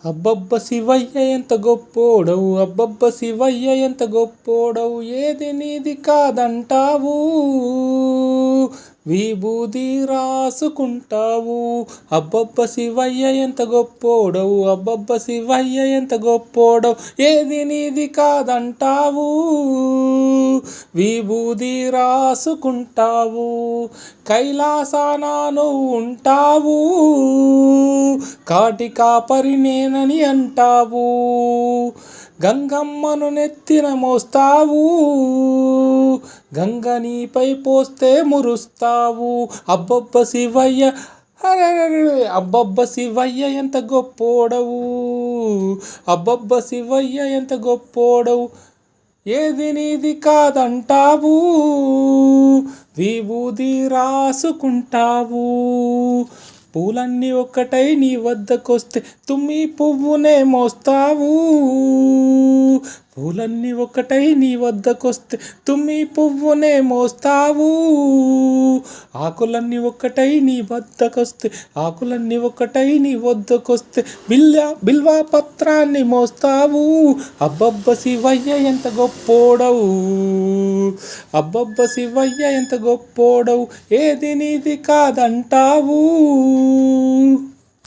అబ్బబ్బ శివయ్య ఎంత గొప్పోడవు, అబ్బబ్బ శివయ్య ఎంత గొప్పోడవు, ఏది నీది కాదంటావు, విభూది రాసుకుంటావు. అబ్బబ్బ శివయ్య ఎంత గొప్పోడవు, అబ్బబ్బ శివయ్య ఎంత గొప్పోడవు, ఏది నీది కాదంటావు, విభూది రాసుకుంటావు. కైలాసాన నువ్వు ఉంటావు, కాటి కాపరి నేనని అంటావు, గంగమ్మను నెత్తిన మోస్తావు, గంగ నీపై పోస్తే మురుస్తావు. అబ్బబ్బ శివయ్య అబ్బబ్బ శివయ్య ఎంత గొప్పోడవు, అబ్బబ్బ శివయ్య ఎంత గొప్పోడవు, ఏది నీది కాదంటావు, విభూది రాసుకుంటావు. పూలన్నీ ఒక్కటై నీ వద్దకొస్తే తుమ్మి పువ్వునే మోస్తావు, పూలన్నీ ఒకటై నీ వద్దకొస్తే తుమ్మి పువ్వునే మోస్తావు. ఆకులన్నీ ఒక్కటై నీ వద్దకొస్తే, ఆకులన్నీ ఒకటై నీ వద్దకొస్తే బిల్వ పత్రాన్ని మోస్తావు. అబ్బబ్బ శివయ్య ఎంత గొప్పోడవు, అబ్బబ్బ శివయ్య ఎంత గొప్పోడవు, ఏది నీది కాదంటావు.